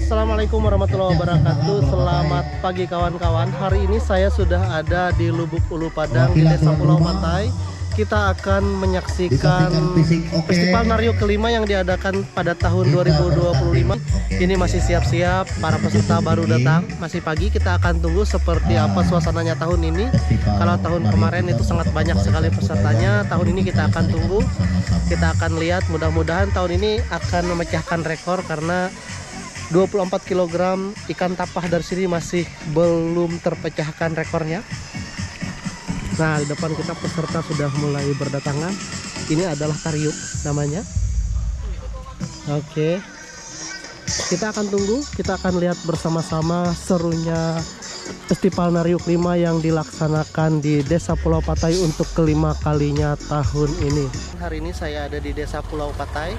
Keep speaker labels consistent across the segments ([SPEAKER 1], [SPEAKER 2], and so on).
[SPEAKER 1] Assalamualaikum warahmatullahi wabarakatuh. Selamat pagi kawan-kawan. Hari ini saya sudah ada di Lubuk Ulu Padang di Desa Pulau Patai. Kita akan menyaksikan Festival Naryo kelima yang diadakan pada tahun 2025. Ini masih siap-siap, para peserta baru datang, masih pagi. Kita akan tunggu seperti apa suasananya tahun ini. Kalau tahun kemarin itu sangat banyak sekali pesertanya, tahun ini kita akan tunggu. Kita akan lihat, mudah-mudahan tahun ini akan memecahkan rekor karena 24 kg ikan tapah dari sini masih belum terpecahkan rekornya. Nah, di depan kita peserta sudah mulai berdatangan. Ini adalah Tariuk namanya. Oke. Kita akan tunggu, kita akan lihat bersama-sama serunya Festival Naryo kelima yang dilaksanakan di Desa Pulau Patai untuk kelima kalinya tahun ini. Hari ini saya ada di Desa Pulau Patai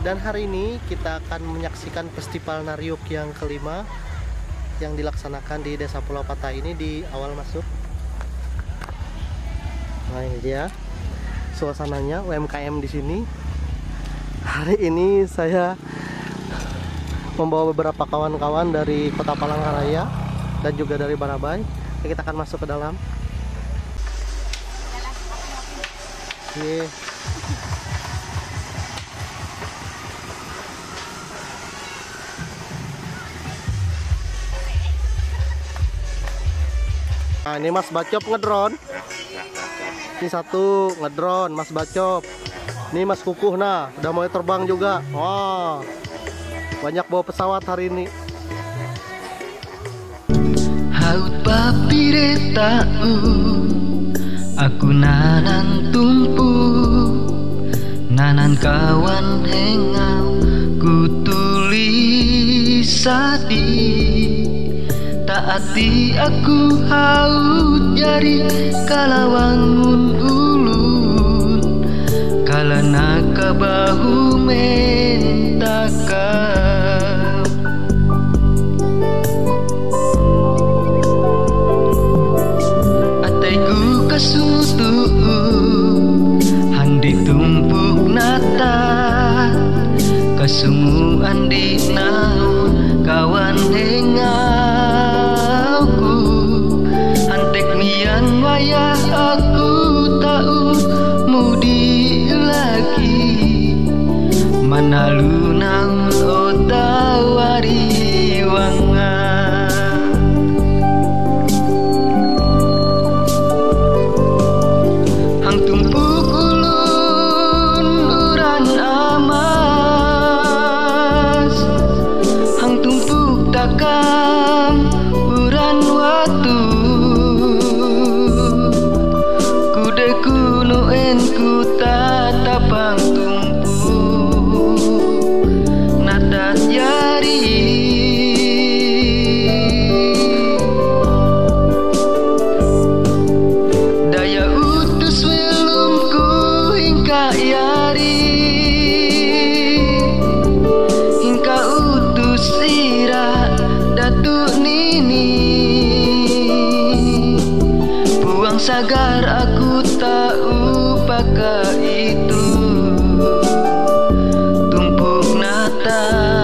[SPEAKER 1] dan hari ini kita akan menyaksikan Festival Naryo yang kelima yang dilaksanakan di Desa Pulau Patai ini di awal masuk. Nah, ini dia suasananya UMKM di sini. Hari ini saya membawa beberapa kawan-kawan dari Kota Palangkaraya dan juga dari Barabai. Kita akan masuk ke dalam. Oke. Nah, ini Mas Bacop ngedrone. Ini satu ngedrone Mas Bacop. Ini Mas Kukuh, nah udah mulai terbang juga. Wah, banyak bawa pesawat hari ini.
[SPEAKER 2] Haut papire tau aku nanan tumpu, nanan kawan hengau ku tulis sadi. Taati aku haut jari kalawangun ulun, kalana ka bahu mentakau. Ataiku kasutu handi tumpuk nata, kasungu andi naun kawan hengau. Wayah aku tahu mudi lagi manalu nang otawari wanga. Hang tumpuk ulun uran amas, hang tumpuk takam uran watu. Ku tatapang tumpu natat jari. Daya utus welumku hingga yari, hingga utus ira datuk nini. Buang sagar aku tahu paka itu tumpuk natatku.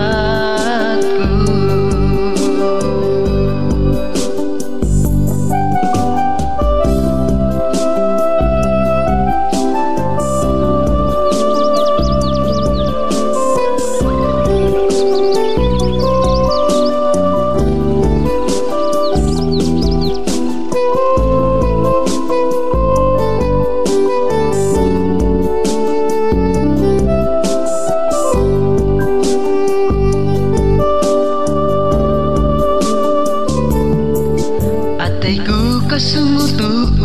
[SPEAKER 2] Kasumutu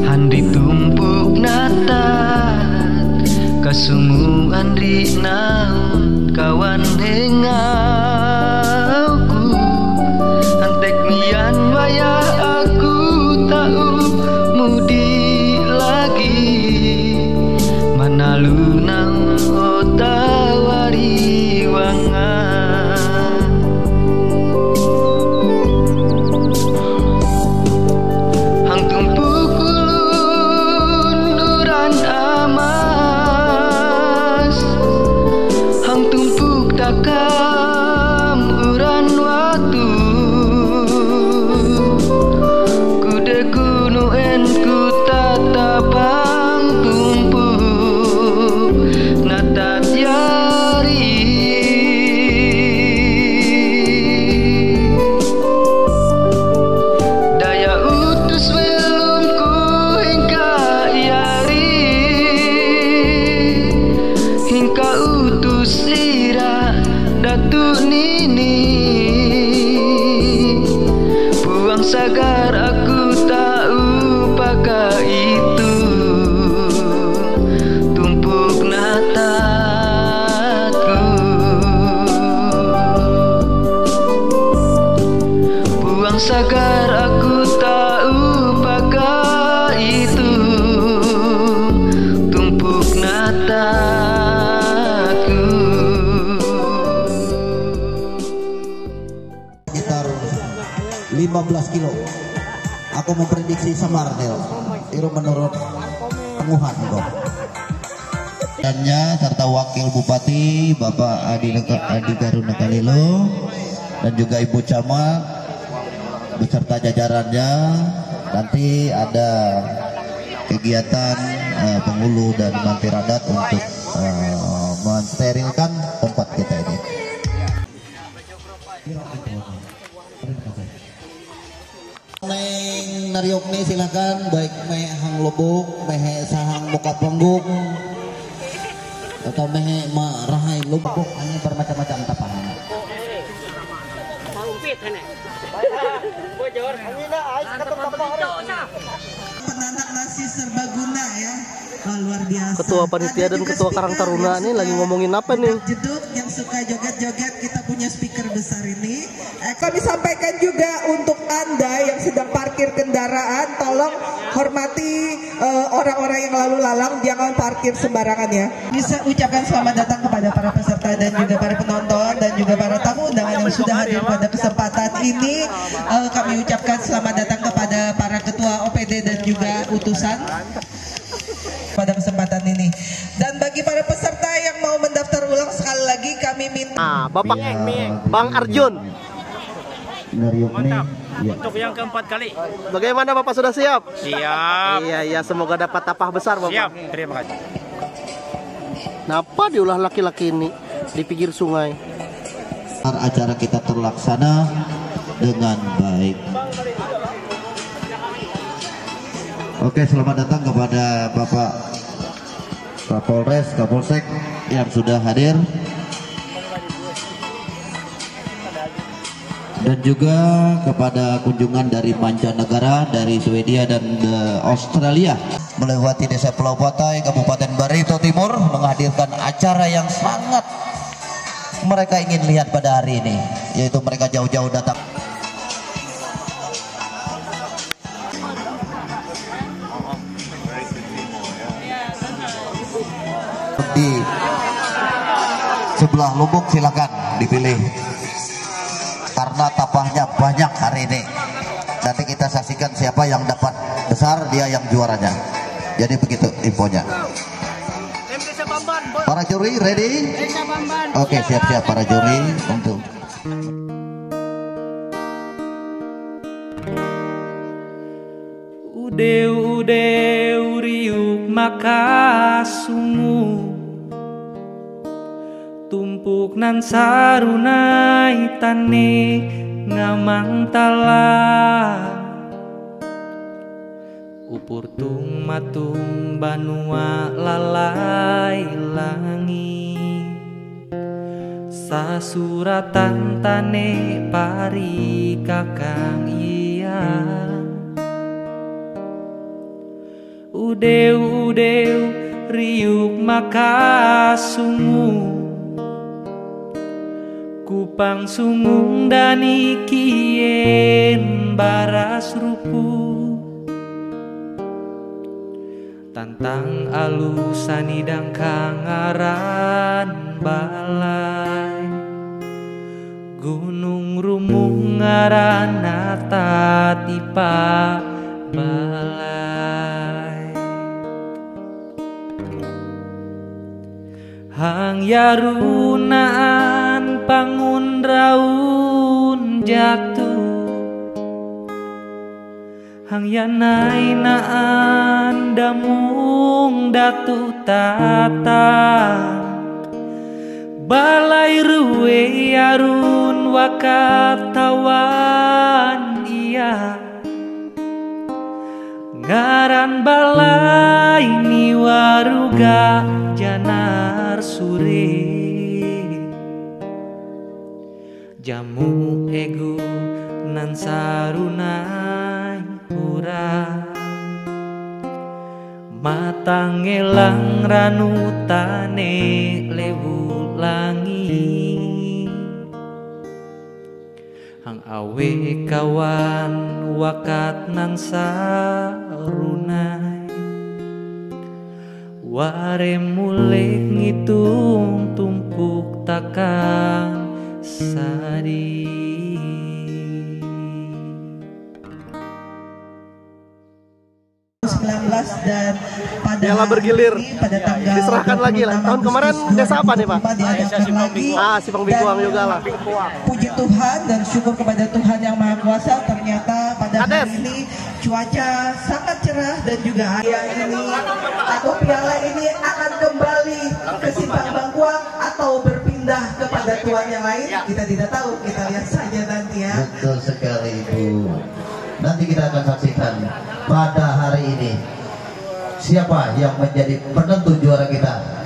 [SPEAKER 2] handi tumpuk natat, kasungu andri naun kawan hengauku. Antek mian wayah aku tahu mudi lagi manalu nang otawari wanga. Hang tumpuk takkan Datuk Nini, buang sagar aku tak upaka itu, tumpuk nataku. Buang sagar aku tak upaka itu, tumpuk nataku.
[SPEAKER 3] Sekitar 15 kilo. Aku memprediksi Samardel. Itu menurut penguhan kok. dannya serta Wakil Bupati Bapak Adi Garuna Kalilo dan juga Ibu Camat beserta jajarannya. Nanti ada kegiatan penghulu dan mantir adat untuk mensterilkan tempat kita ini. Neng Nariokni silakan, baik meh hang lobok, meh sahang muka panggung atau meh rahai lobok, hanya bermacam-macam tapahan.
[SPEAKER 4] Penanak nasi serbaguna ya. Oh, luar biasa.
[SPEAKER 1] Ketua panitia dan ketua Karang Taruna ini lagi ngomongin apa nih?
[SPEAKER 4] Jeduk yang suka joget-joget, kita punya speaker besar ini. Kami sampaikan juga untuk Anda yang sedang parkir kendaraan, tolong hormati orang-orang yang lalu lalang, jangan parkir sembarangan ya. Bisa ucapkan selamat datang kepada para peserta dan juga para penonton dan juga para tamu undangan yang sudah hadir pada kesempatan ini. Kami ucapkan selamat datang kepada para ketua OPD dan juga utusan pada kesempatan ini. Dan bagi para peserta yang mau mendaftar ulang, sekali lagi kami minta
[SPEAKER 1] Bapak Bang Arjun.
[SPEAKER 5] Mantap.
[SPEAKER 3] Ya.
[SPEAKER 5] Untuk yang keempat kali.
[SPEAKER 1] Bagaimana Bapak, sudah siap?
[SPEAKER 5] Siap.
[SPEAKER 1] Iya, semoga dapat tapah besar Bapak.
[SPEAKER 5] Siap. Terima kasih.
[SPEAKER 1] Kenapa diulah laki-laki ini di pinggir sungai?
[SPEAKER 3] Acara kita terlaksana dengan baik. Oke, selamat datang kepada Bapak Kapolres, Kapolsek yang sudah hadir, dan juga kepada kunjungan dari mancanegara, dari Swedia dan Australia, melewati Desa Pulau Patai, Kabupaten Barito Timur, menghadirkan acara yang sangat mereka ingin lihat pada hari ini, yaitu mereka jauh-jauh datang. Di sebelah lubuk silakan dipilih karena tapahnya banyak hari ini. Nanti kita saksikan siapa yang dapat besar, dia yang juaranya. Jadi begitu infonya. Para juri ready? Oke, siap-siap para juri untuk
[SPEAKER 6] Udeu riuk makasungu, tumpuk nan sarunai tane ngamang talang, upur tung matung banua lalai langi, sasuratan tane pari kakang iya. Udeu riuk makasungu, kupang sungung dani kien baras rupu, tantang alusan idang kangaran balai, gunung rumung ngaran nata tipa balai. Hang yarunaan pangun raun jatuh, hang yanai naan damung datu tata, balai ruwe yarun wakatawan iya, ngaran balai ni waruga janar suri, jamu ego nan sarunai hura matang elang ranutane lewu langi hang awe kawan wakat nan sarunai ware mulek ngitung tumpuk takang sadi.
[SPEAKER 4] Dan pada
[SPEAKER 1] Nyala bergilir.
[SPEAKER 4] ini, pada tanggal
[SPEAKER 1] Diserahkan lagi lah. Tahun kemarin desa apa nih, Pak?
[SPEAKER 4] Diadakan lagi.
[SPEAKER 1] Simpang Bingkuang juga lah.
[SPEAKER 4] Puji Tuhan dan syukur kepada Tuhan yang Maha Kuasa, ternyata pada
[SPEAKER 1] Kades.
[SPEAKER 4] hari ini cuaca sangat cerah dan juga ayah ini atau piala ini akan kembali ke Simpang Bangkuang atau berpindah kepada tuan yang lain. Kita tidak tahu, kita lihat saja nanti ya.
[SPEAKER 3] Betul sekali Ibu. Nanti kita akan saksikan pada hari ini siapa yang menjadi penentu juara kita.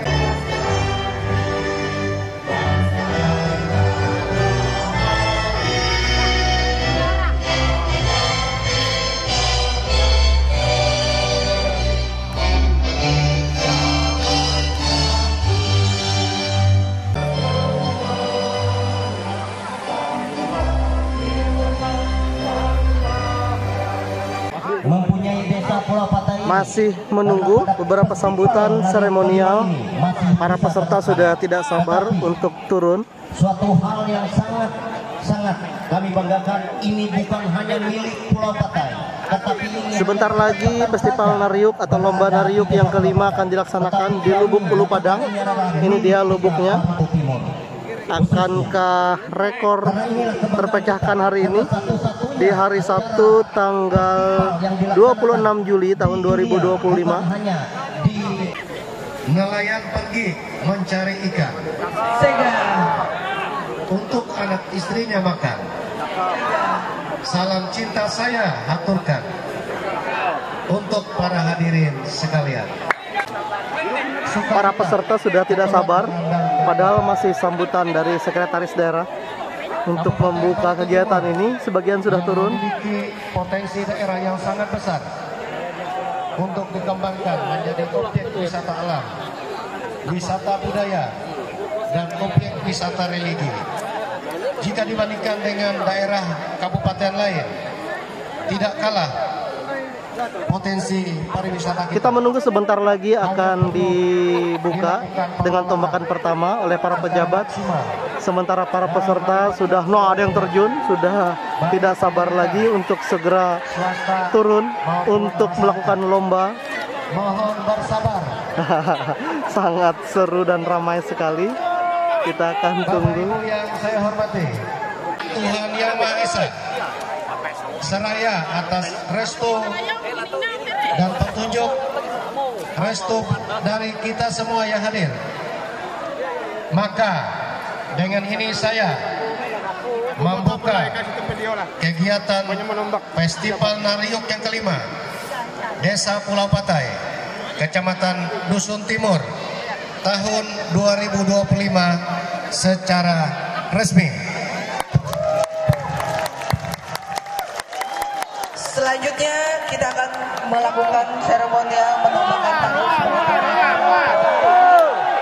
[SPEAKER 3] Mempunyai desa Pulau Patai
[SPEAKER 1] Masih menunggu beberapa sambutan seremonial. Para peserta sudah tidak sabar untuk turun.
[SPEAKER 3] suatu hal yang sangat kami banggakan. Ini bukan hanya milik Pulau Patai, tetapi ini
[SPEAKER 1] Sebentar lagi Festival Nariuk atau Lomba Nariuk yang kelima akan dilaksanakan di Lubuk Ulu Padang. Ini dia lubuknya. Akankah rekor terpecahkan hari ini? Di hari Sabtu tanggal 26 Juli tahun 2025.
[SPEAKER 3] hanya di
[SPEAKER 7] nelayan pergi mencari ikan
[SPEAKER 4] Sehingga
[SPEAKER 7] untuk anak istrinya makan. Salam cinta saya haturkan untuk para hadirin sekalian.
[SPEAKER 1] Para peserta sudah tidak sabar, padahal masih sambutan dari sekretaris daerah untuk membuka kegiatan ini. Sebagian sudah turun.
[SPEAKER 7] Memiliki potensi daerah yang sangat besar untuk dikembangkan menjadi objek wisata alam, wisata budaya, dan objek wisata religi. Jika dibandingkan dengan daerah kabupaten lain, tidak kalah potensi pariwisata
[SPEAKER 1] Kita menunggu sebentar lagi akan dibuka dengan tembakan pertama oleh para pejabat. Sementara para peserta sudah ada yang terjun, sudah tidak sabar lagi untuk segera turun untuk melakukan lomba.
[SPEAKER 7] Mohon bersabar.
[SPEAKER 1] Sangat seru dan ramai sekali. Kita akan
[SPEAKER 7] Bapak
[SPEAKER 1] tunggu.
[SPEAKER 7] Ibu yang saya hormati, Tuhan Yang Maha Esa, seraya atas restu dan petunjuk, restu dari kita semua yang hadir. Maka dengan ini saya membuka kegiatan Festival Nariuk yang kelima Desa Pulau Patai, Kecamatan Dusun Timur, tahun 2025 secara resmi.
[SPEAKER 4] selanjutnya kita akan melakukan seremonial menumbangkan tanggung.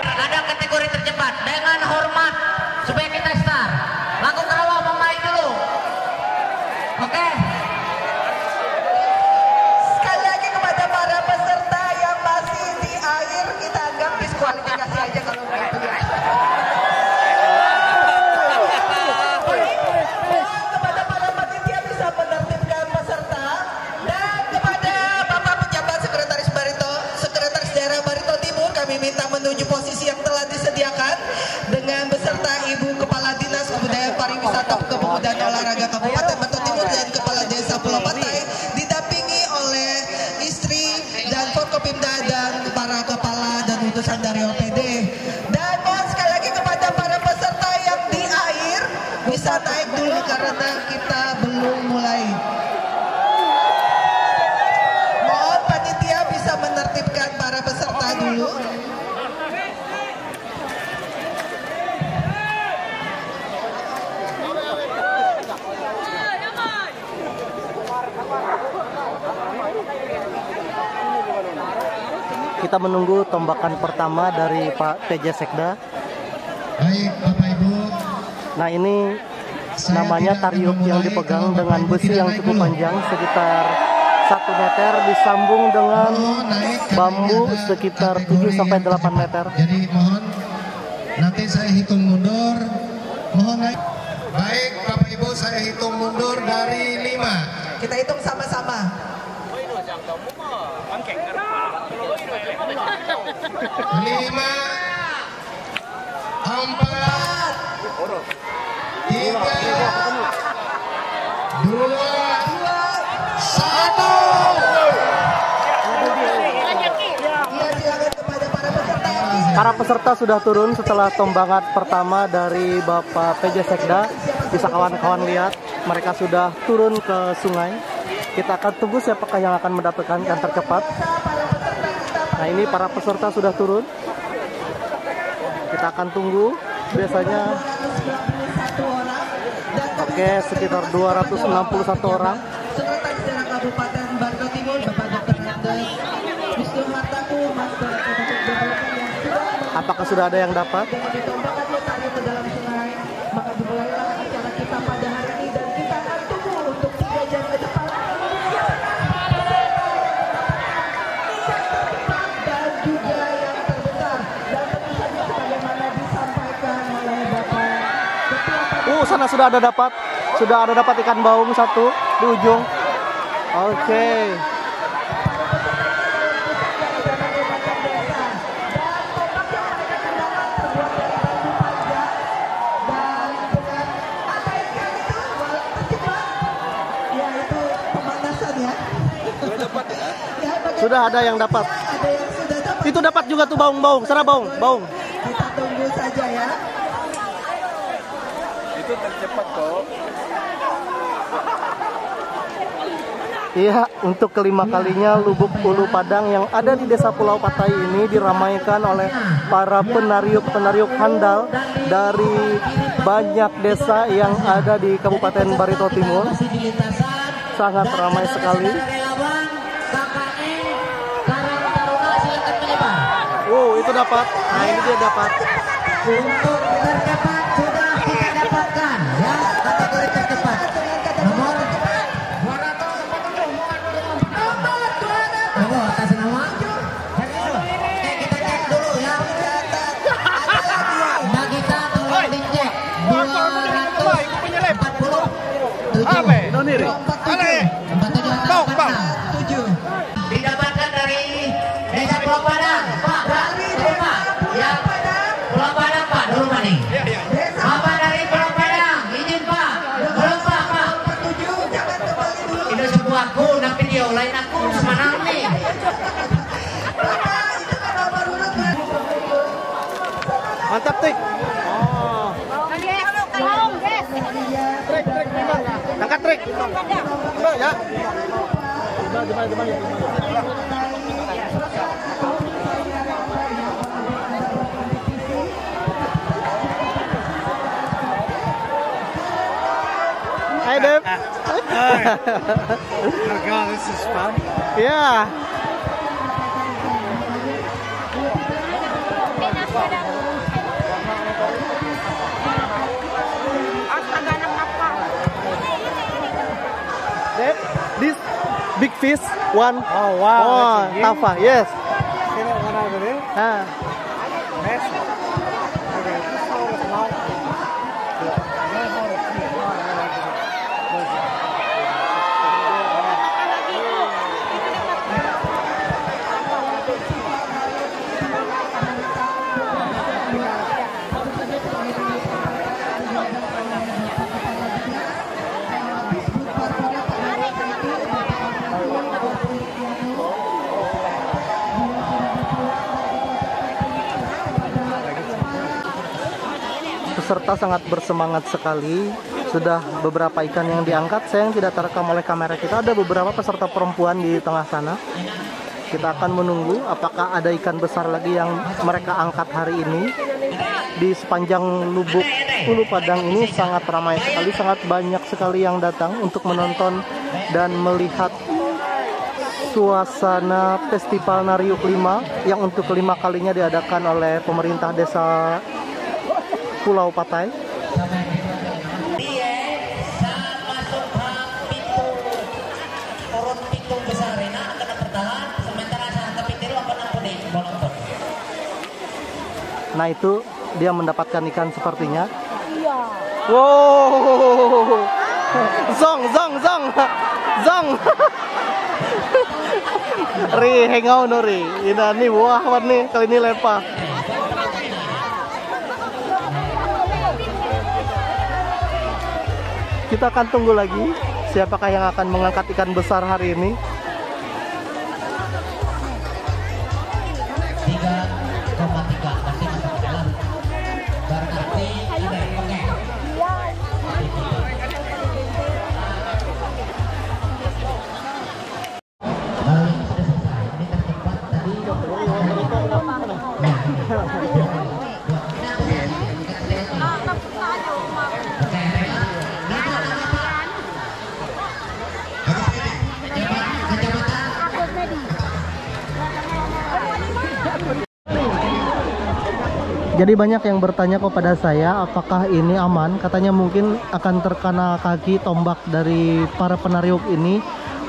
[SPEAKER 8] Ada kategori tercepat dengan hormat supaya kita start. Lagu kawal pemain dulu. Oke.
[SPEAKER 4] Sekali lagi kepada para peserta yang masih di akhir, kita anggap diskualifikasi aja kalau begitu. Kepada para panitia bisa menertibkan peserta, dan kepada Bapak Pejabat Sekretaris Daerah Barito Timur, kami minta menuju posisi yang telah disediakan dengan beserta Ibu Kepala Dinas Kebudayaan Pariwisata Kepemudaan Olahraga Kabupaten Barito Timur dan Kepala Desa Pulau Patai, didampingi oleh istri dan Forkopimda dan para kepala dan utusan dari OPD. Dan mohon sekali lagi kepada para peserta yang di akhir bisa naik dulu karena kita belum mulai. Mohon panitia bisa menertibkan para peserta dulu.
[SPEAKER 1] Kita menunggu tembakan pertama dari Pak PJ Sekda.
[SPEAKER 7] Baik Bapak Ibu.
[SPEAKER 1] Nah ini namanya tariuk yang dipegang dengan besi yang cukup panjang sekitar 1 meter, disambung dengan bambu sekitar 7 sampai 8 meter.
[SPEAKER 7] Jadi mohon nanti saya hitung mundur. Mohon naik. Baik Bapak Ibu, saya hitung mundur dari 5.
[SPEAKER 4] Kita hitung sama-sama.
[SPEAKER 1] 5, 4, 3, 2, 1. Para peserta sudah turun setelah tembakan pertama dari Bapak PJ Sekda. Bisa kawan-kawan lihat, mereka sudah turun ke sungai. Kita akan tunggu siapakah yang akan mendapatkan yang tercepat. Nah ini para peserta sudah turun. Kita akan tunggu. Biasanya oke, sekitar 261 orang.
[SPEAKER 4] Sekretaris Daerah Kabupaten Barito Timur, Bapak Dr. Andes Wisnu Hartaku, Mas
[SPEAKER 1] Apakah sudah ada yang dapat?
[SPEAKER 4] dengan ditombakkan tari ke dalam sungai, maka dimulailah acara kita pada hari ini dan kita akan tunggu untuk 3 jam ke depan. Dan juga yang terbesar dan tentu saja sebagaimana disampaikan oleh Bapak Ketua.
[SPEAKER 1] Sana sudah ada dapat ikan baung 1 di ujung. Oke. Sudah ada yang dapat.
[SPEAKER 4] Ada yang sudah dapat.
[SPEAKER 1] Itu dapat juga tuh baung-baung. Sana baung.
[SPEAKER 4] Kita tunggu saja ya.
[SPEAKER 5] Itu tercepat kok.
[SPEAKER 1] Iya, untuk kelima kalinya Lubuk Ulu Padang yang ada di Desa Pulau Patai ini diramaikan oleh para penariuk handal dari banyak desa yang ada di Kabupaten Barito Timur. Sangat ramai sekali. Itu dapat. Nah, ini dia dapat.
[SPEAKER 8] Untuk tercepat sudah kita dapatkan ya, kategori tercepat. Nomor 200. Atas nama. Oke, kita cek dulu ya. Nah, kita tolong dicek. 247. Didapatkan dari Desa Pulau Padang. Pak, ya, Pulau Padang Pak, dulu Pak nih. Bapak dari Pulau Padang, izin Pak. Belum Pak. Itu sebuah aku, dan video lain aku semana nih.
[SPEAKER 1] Mantap, Tik. Angkat, Trik. Ya. Hi, Deb.
[SPEAKER 5] Oh God, this is fun.
[SPEAKER 1] Yeah. Deb, this big fish one.
[SPEAKER 5] Oh wow.
[SPEAKER 1] Oh, Tafa. Yes.
[SPEAKER 5] See that one over there? Massive. Okay, just hold it long.
[SPEAKER 1] Peserta sangat bersemangat sekali. Sudah beberapa ikan yang diangkat. Sayang tidak terekam oleh kamera kita. Ada beberapa peserta perempuan di tengah sana. Kita akan menunggu apakah ada ikan besar lagi yang mereka angkat hari ini. Di sepanjang Lubuk Ulu Padang ini sangat ramai sekali, sangat banyak sekali yang datang untuk menonton dan melihat suasana Festival Nariuk 5 yang untuk kelima kalinya diadakan oleh pemerintah Desa Pulau Patai. Nah itu dia mendapatkan ikan sepertinya. Iya. Wow. Zong. Ri hengau nori. Ini wah nih kali ini lepa. Kita akan tunggu lagi siapakah yang akan mengangkat ikan besar hari ini.
[SPEAKER 8] 3,3 masih masuk ke dalam. Berarti tidak pakai.
[SPEAKER 1] Jadi banyak yang bertanya kepada saya apakah ini aman. Katanya mungkin akan terkena kaki tombak dari para penariuk ini.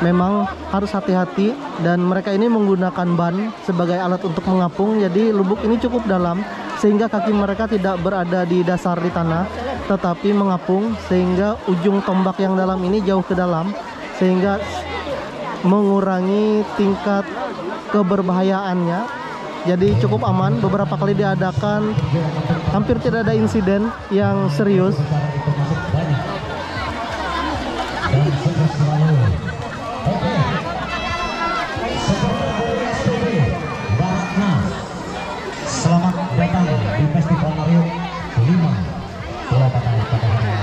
[SPEAKER 1] Memang harus hati-hati dan mereka ini menggunakan ban sebagai alat untuk mengapung. Jadi lubuk ini cukup dalam sehingga kaki mereka tidak berada di dasar di tanah tetapi mengapung, sehingga ujung tombak yang dalam ini jauh ke dalam sehingga mengurangi tingkat keberbahayaannya. Jadi cukup aman. Beberapa kali diadakan, hampir tidak ada insiden yang serius.
[SPEAKER 8] Selamat datang di Festival Nariuk 5 Pulau Patai pada hari ini.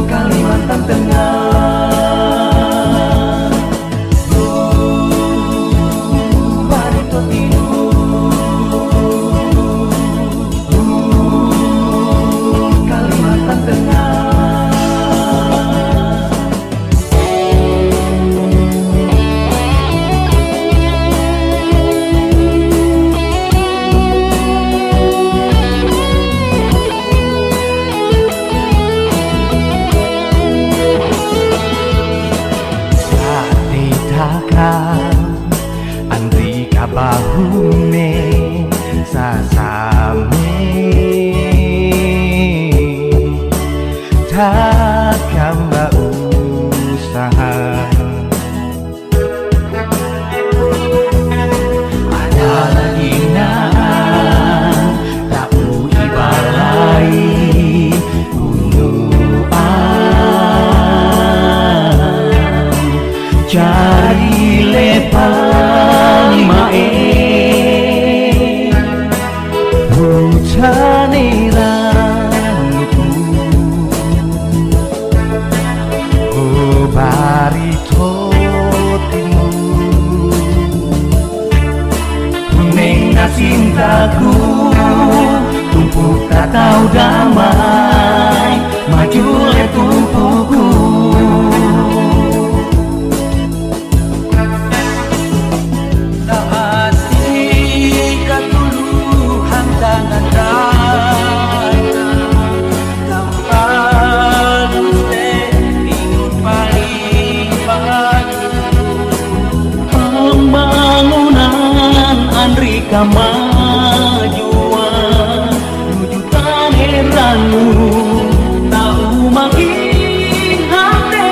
[SPEAKER 2] Kalimantan Tengah. Andri kabahune sasame takkan usaha ada lagi naan tahu ibalai cari lepang mae hujan rambutmu oh barito timu neng cintaku tumpuk tak tahu damai maju le tumpukku. Kemajuan rujukan heranmu tahu makin hati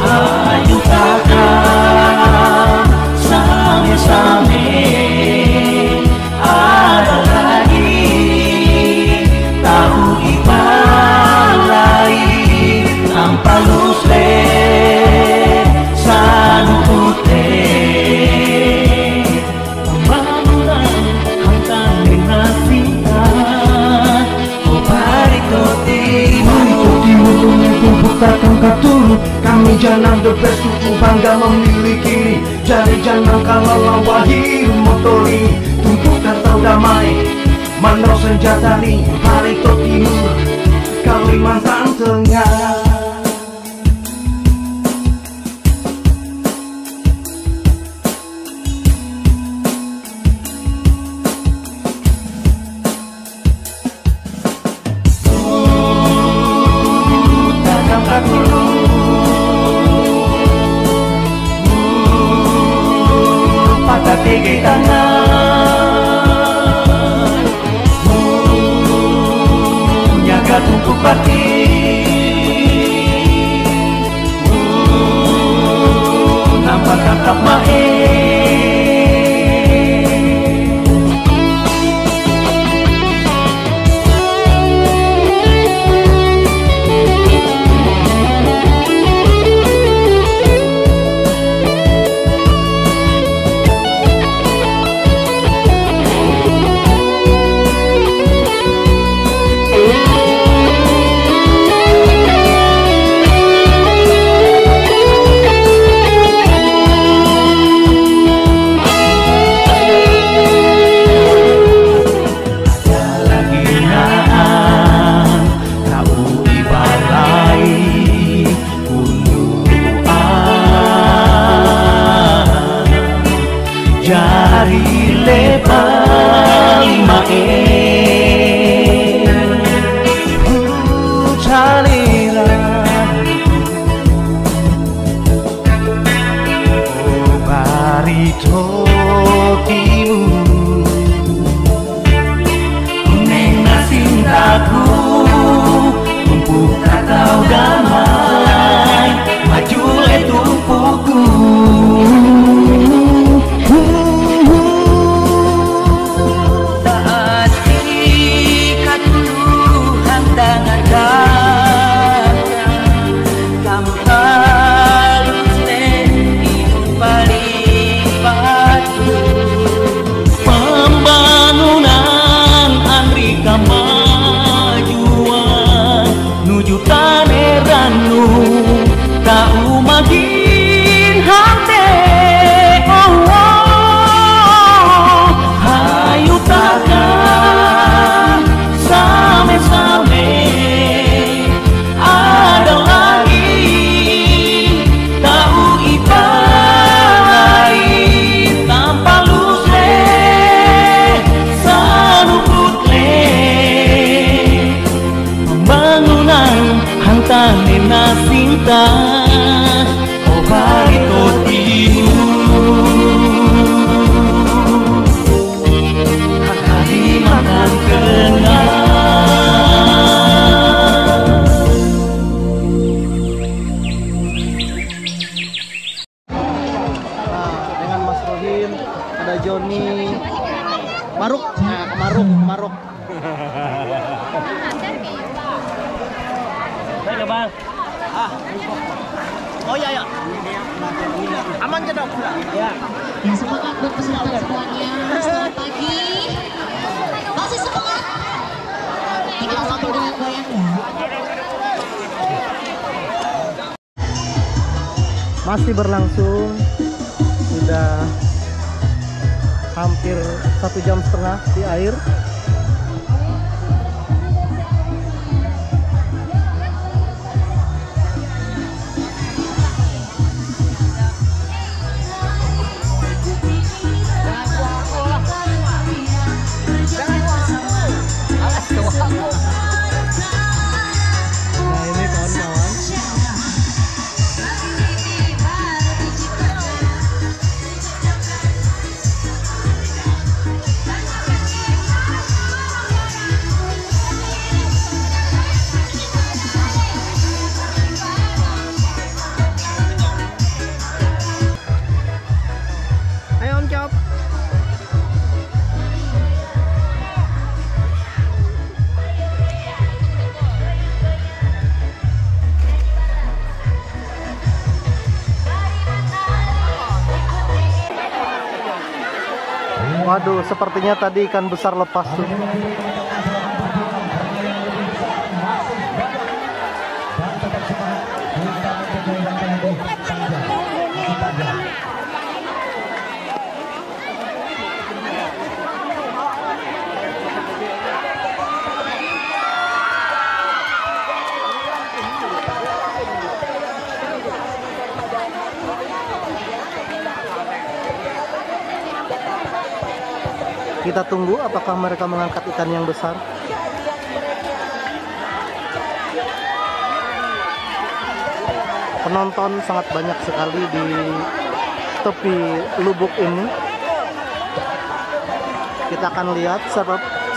[SPEAKER 2] ayo kakak same-same ada lagi tahu ibalai tanpa lusle sanu putih pembangunan hantar generasi the best ku bangga memiliki. Jadi jangan kalau wahir motori, tuntut atau damai, manau senjata nih, Barito Timur, Kalimantan Tengah.
[SPEAKER 6] Tiga tangan jaga tumpuk pati nampak tatap mae jari lebar mae caliran oh Barito Timur nena cintaku tumpuk atau damai maju tumpuku. Tau makin hante oh, oh. Hayu takkan same-same ada lagi tau ipai tanpa lusle sanukutle pembangunan hantar nena cinta oh Barito Timur Kalimantan Tengah.
[SPEAKER 1] Dengan Mas Rohim, ada Joni, Maruk, Maruk.
[SPEAKER 5] Saya Bang.
[SPEAKER 1] Oh iya. Aman ke dok?
[SPEAKER 5] Ya.
[SPEAKER 9] Ya semangat buat peserta semuanya. Selamat pagi. Masih semangat? Tinggal sambil dengan goyang ya.
[SPEAKER 1] Masih berlangsung, sudah hampir 1,5 jam di air. Nah ini kawan-kawan, ayo Om Cop. Waduh, sepertinya tadi ikan besar lepas tuh. Kita tunggu apakah mereka mengangkat ikan yang besar. Penonton sangat banyak sekali di tepi lubuk ini. Kita akan lihat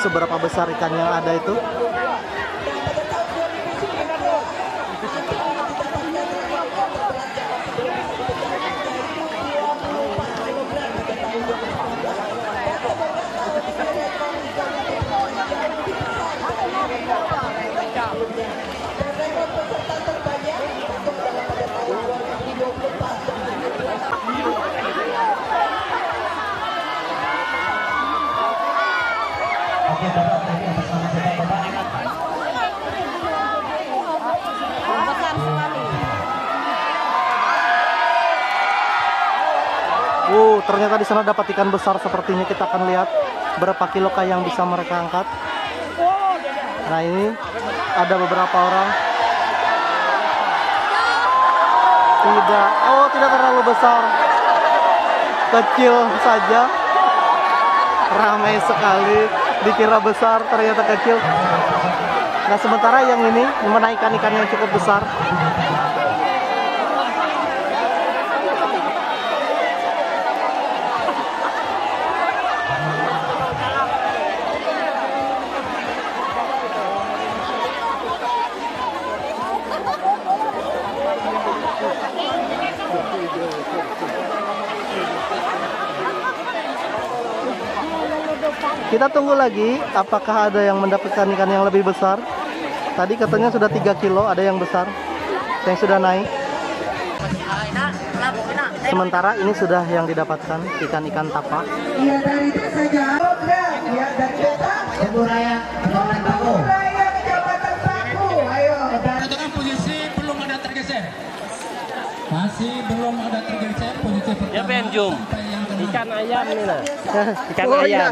[SPEAKER 1] seberapa besar ikan yang ada itu. Ternyata di sana dapat ikan besar sepertinya. Kita akan lihat berapa kilokah yang bisa mereka angkat. Nah, ini ada beberapa orang. Tidak terlalu besar, kecil saja. Ramai sekali, dikira besar ternyata kecil. Nah, sementara yang ini menaikkan ikan yang cukup besar. Kita tunggu lagi apakah ada yang mendapatkan ikan yang lebih besar. Tadi katanya sudah 3 kilo, ada yang besar yang sudah naik. Sementara ini sudah yang didapatkan ikan-ikan tapa.
[SPEAKER 4] Iya, dari desa Jauh, ya dari desa
[SPEAKER 8] Seburaya, Kecamatan Paku.
[SPEAKER 4] Kecamatan Paku. Ayo,
[SPEAKER 10] Tengah posisi belum ada tergeser. Masih belum ada tergeser posisi pertama.
[SPEAKER 5] Ya penjum. Ikan ayam nih lah. Ikan
[SPEAKER 1] Oh,
[SPEAKER 5] ayam.
[SPEAKER 1] iya.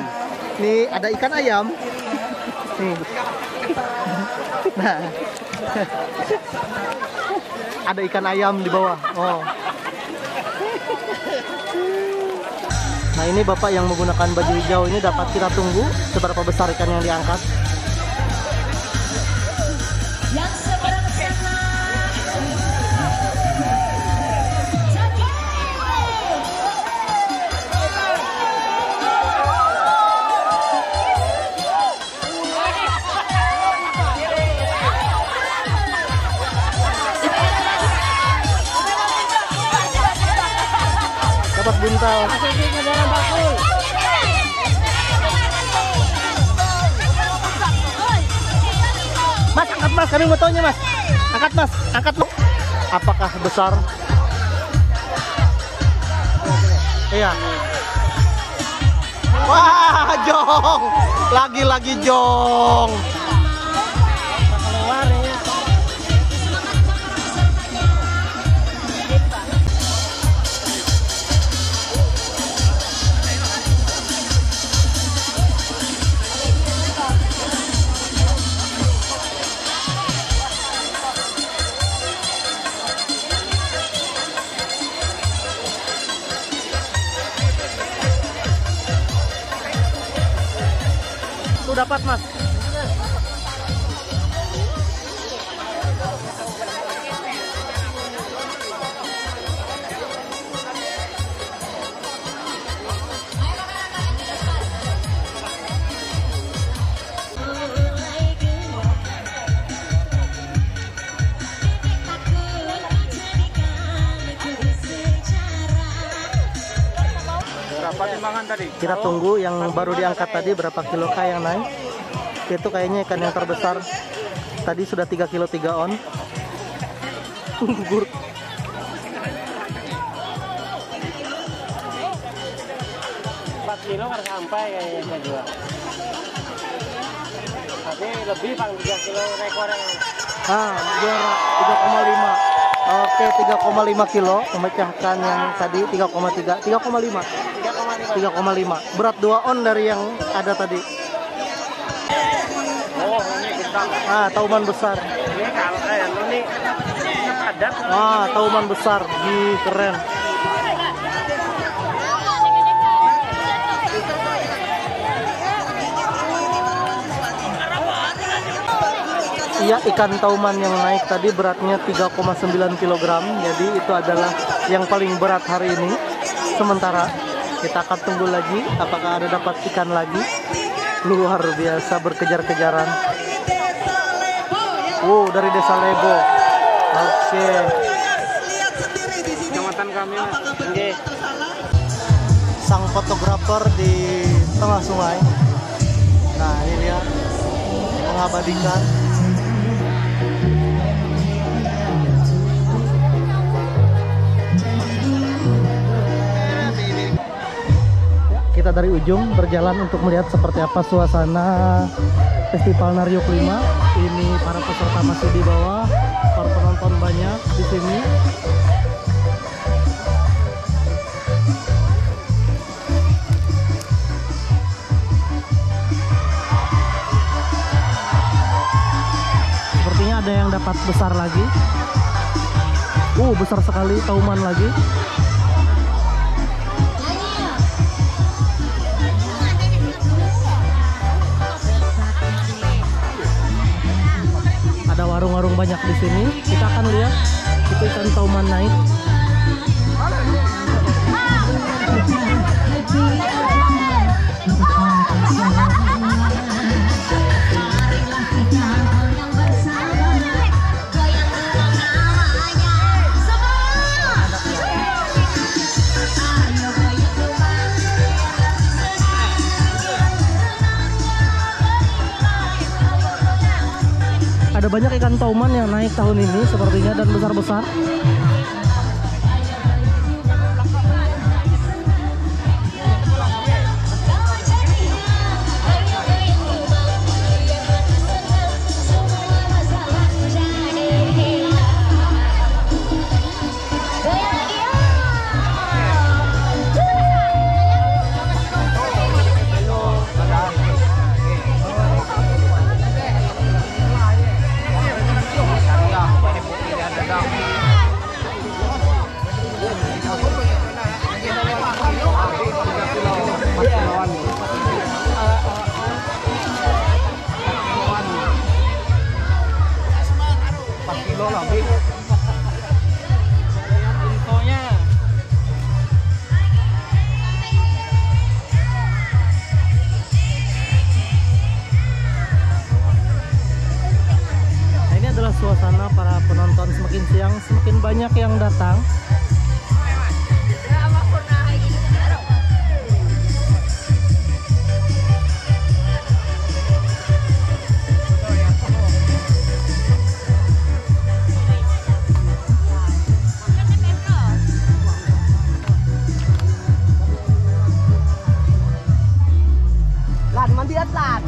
[SPEAKER 1] Nih ada ikan ayam. Nih. Nah. Ada ikan ayam di bawah. Oh. Nah, ini Bapak yang menggunakan baju hijau ini dapat kita tunggu seberapa besar ikan yang diangkat.
[SPEAKER 9] Yang seberang sana.
[SPEAKER 1] Dapat buntal. Mas, angkat Mas, kami mau taunya Mas. Angkat Mas, angkat Mas. Apakah besar? Iya. Wah, jong. Lagi-lagi jong. Dapat Mas.
[SPEAKER 5] Berapa timbangan tadi?
[SPEAKER 1] Kita tunggu yang baru diangkat tadi berapa kilokah yang naik. Itu kayaknya ikan yang terbesar. Tadi sudah 3 kilo 3 on. Gugur.
[SPEAKER 5] 4 kilo kan sampai kayaknya saya jual. Tapi lebih paling 3 kilo rekor yang
[SPEAKER 1] Juara 3,5. Oke, 3,5 kilo memecahkan yang tadi 3,3, 3,5. 3,5. Berat 2 on dari yang ada tadi.
[SPEAKER 5] oh ini besar.
[SPEAKER 1] Tauman besar.
[SPEAKER 5] Ini kalau ini padat.
[SPEAKER 1] Tauman besar. Keren. Iya, ikan tauman yang naik tadi beratnya 3,9 kg. Jadi itu adalah yang paling berat hari ini. Sementara kita akan tunggu lagi apakah ada dapat ikan lagi. Luar biasa berkejar-kejaran. Wow, dari Desa Lebo. Oke.
[SPEAKER 5] Kecamatan kami, Mas. Oke.
[SPEAKER 1] Sang fotografer di tengah sungai. Nah, ini dia mengabadikan. Kita dari ujung berjalan untuk melihat seperti apa suasana Festival Nariok 5. Ini para peserta masih di bawah, para penonton banyak di sini. Sepertinya ada yang dapat besar lagi. Besar sekali tauman lagi. Ada warung-warung banyak di sini. Kita akan lihat itu ikan tauman naik. Ada banyak ikan tauman yang naik tahun ini sepertinya dan besar-besar. Suasana para penonton semakin siang semakin banyak yang datang.
[SPEAKER 5] Lan mandi atlan.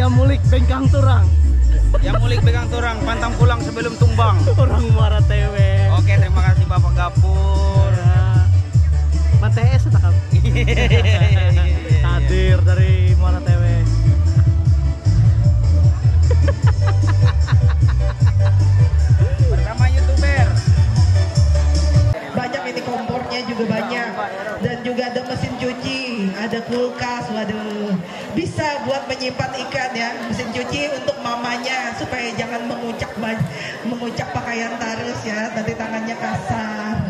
[SPEAKER 1] Yang mulik bengkang turang.
[SPEAKER 11] Yang mulik pegang turang, pantang pulang sebelum tumbang.
[SPEAKER 1] Orang Muara Tewe.
[SPEAKER 11] Oke, terima kasih Bapak Gapur.
[SPEAKER 1] Mantes tak kamu? Hadir dari Muara Tewe.
[SPEAKER 11] Bersama YouTuber.
[SPEAKER 4] Banyak ini kompornya juga banyak. Dan juga ada mesin cuci, ada kulkas, waduh. Bisa buat menyimpan ikan ya, mesin cuci untuk mamanya supaya jangan mengucap pakaian terus ya, nanti tangannya kasar.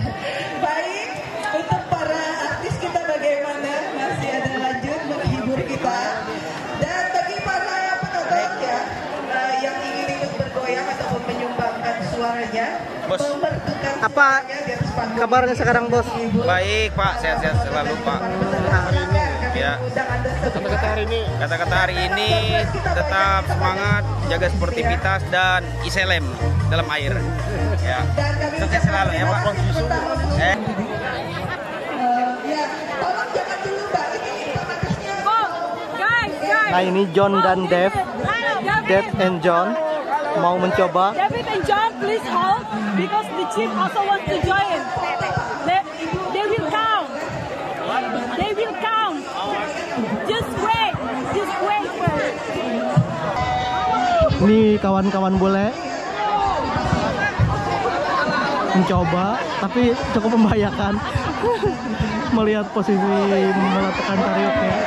[SPEAKER 4] Baik, untuk para artis kita bagaimana? Masih ada lanjut menghibur kita. Dan bagi para penonton ya, yang ingin ikut bergoyang ataupun menyumbangkan suaranya,
[SPEAKER 11] Bos,
[SPEAKER 1] apa kabarnya sekarang, Bos?
[SPEAKER 11] baik Pak, sehat-sehat selalu Pak. Ya. Kata-kata hari ini tetap semangat, jaga sportivitas dan iselem dalam air. Ya. Sukses selalu ya Pak.
[SPEAKER 1] Nah ini John dan Dev and John mau mencoba.
[SPEAKER 12] David and John, please hold because the chief also wants to join. They will count. They will count. Just wait first.
[SPEAKER 1] Ini kawan-kawan boleh mencoba, tapi cukup membahayakan melihat posisi meletakkan tariuknya.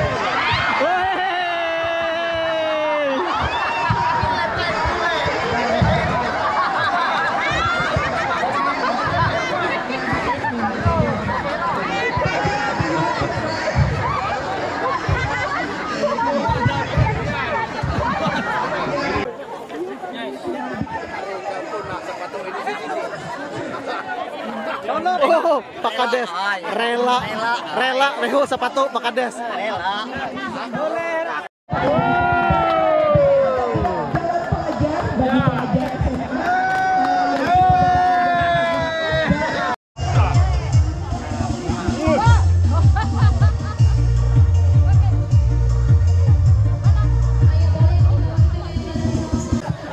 [SPEAKER 1] Oh, Pak Kades rela reho sepatu Pak Kades.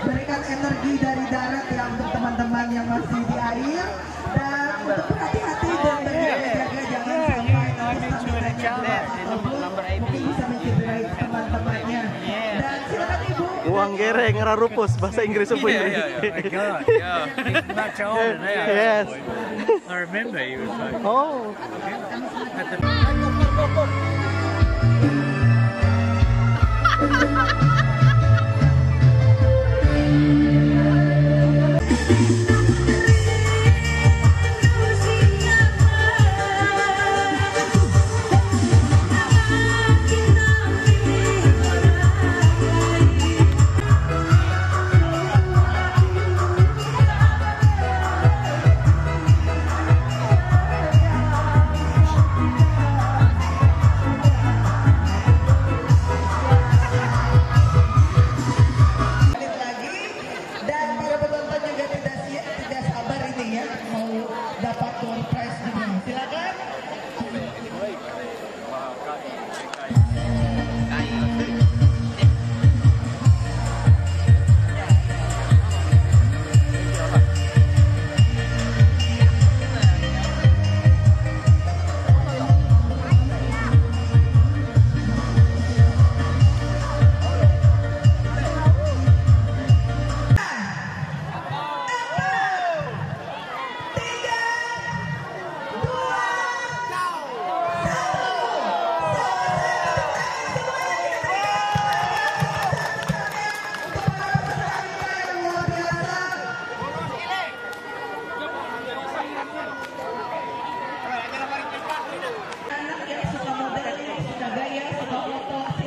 [SPEAKER 4] Berikan energi dari darat ya untuk teman-teman yang masih di air. Dan untuk berhati-hati dan berjaga-jaga jangan sampai mungkin bisa mencederai teman-temannya. Dan silakan Ibu.
[SPEAKER 1] Uang gereng ngerarupus bahasa Inggris apa ini? Yes.
[SPEAKER 6] I remember he was like,
[SPEAKER 1] Oh.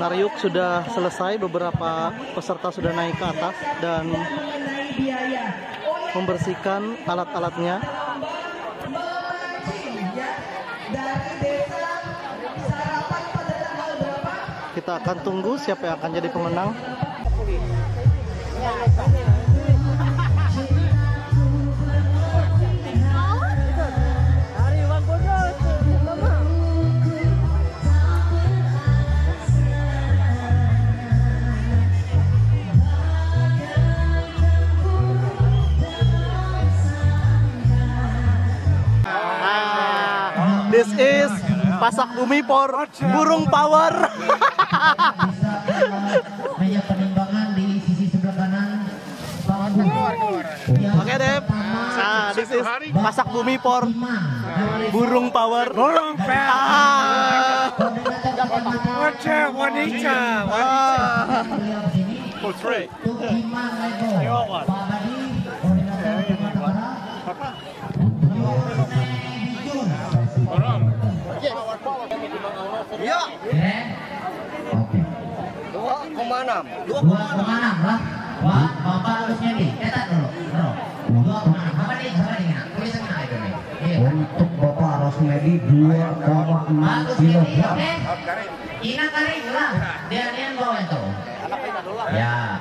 [SPEAKER 1] Tariuk sudah selesai, beberapa peserta sudah naik ke atas dan membersihkan alat-alatnya. Kita akan tunggu siapa yang akan jadi pemenang. Pasak Bumi por burung power.
[SPEAKER 8] Meja penimbangan di sisi sebelah kanan.
[SPEAKER 1] Oke Dep. Nah, this is Pasak Bumi por burung power.
[SPEAKER 5] Burung power. Wanita.
[SPEAKER 1] Ya.
[SPEAKER 8] 2,6 lah. Wah, Bapak harusnya nih, cetak dulu. 2,6. Apa nih? Tulisan mana itu nih?
[SPEAKER 2] Untuk Bapak Rosmedi 2,6 kilogram.
[SPEAKER 8] Ingat kali lah. Dia bawa itu. Ya.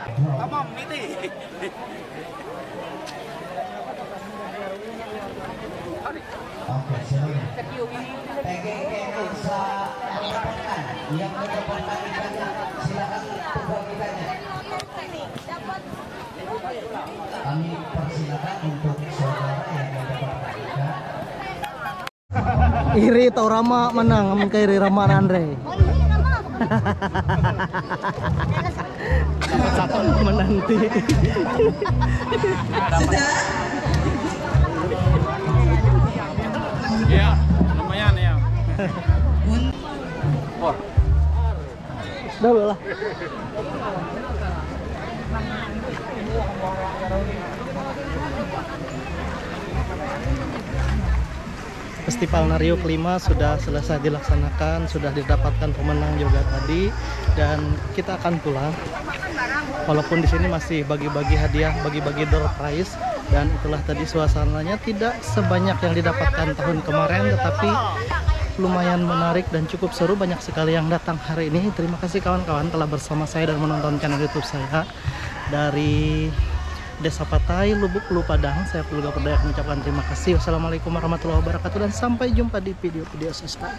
[SPEAKER 3] Oke, silakan. Yang mendapatkan ikannya, silakan berbagikannya. Kami persilakan untuk saudara yang mendapatkan ikan.
[SPEAKER 1] Iri tau Rama menang, amun ke Iri Rama Andre. Satu menanti.
[SPEAKER 11] Ya, lumayan ya.
[SPEAKER 1] Dulu lah. Festival Nario kelima sudah selesai dilaksanakan, sudah didapatkan pemenang juga tadi, dan kita akan pulang. Walaupun di sini masih bagi-bagi hadiah, bagi-bagi door prize, dan itulah tadi suasananya tidak sebanyak yang didapatkan tahun kemarin, tetapi lumayan menarik dan cukup seru. Banyak sekali yang datang hari ini. Terima kasih kawan-kawan telah bersama saya dan menonton channel YouTube saya dari Desa Patai, Lubuk Ulu Padang. Saya Pulga Perdaya mengucapkan terima kasih. Wassalamualaikum warahmatullahi wabarakatuh dan sampai jumpa di video-video selanjutnya.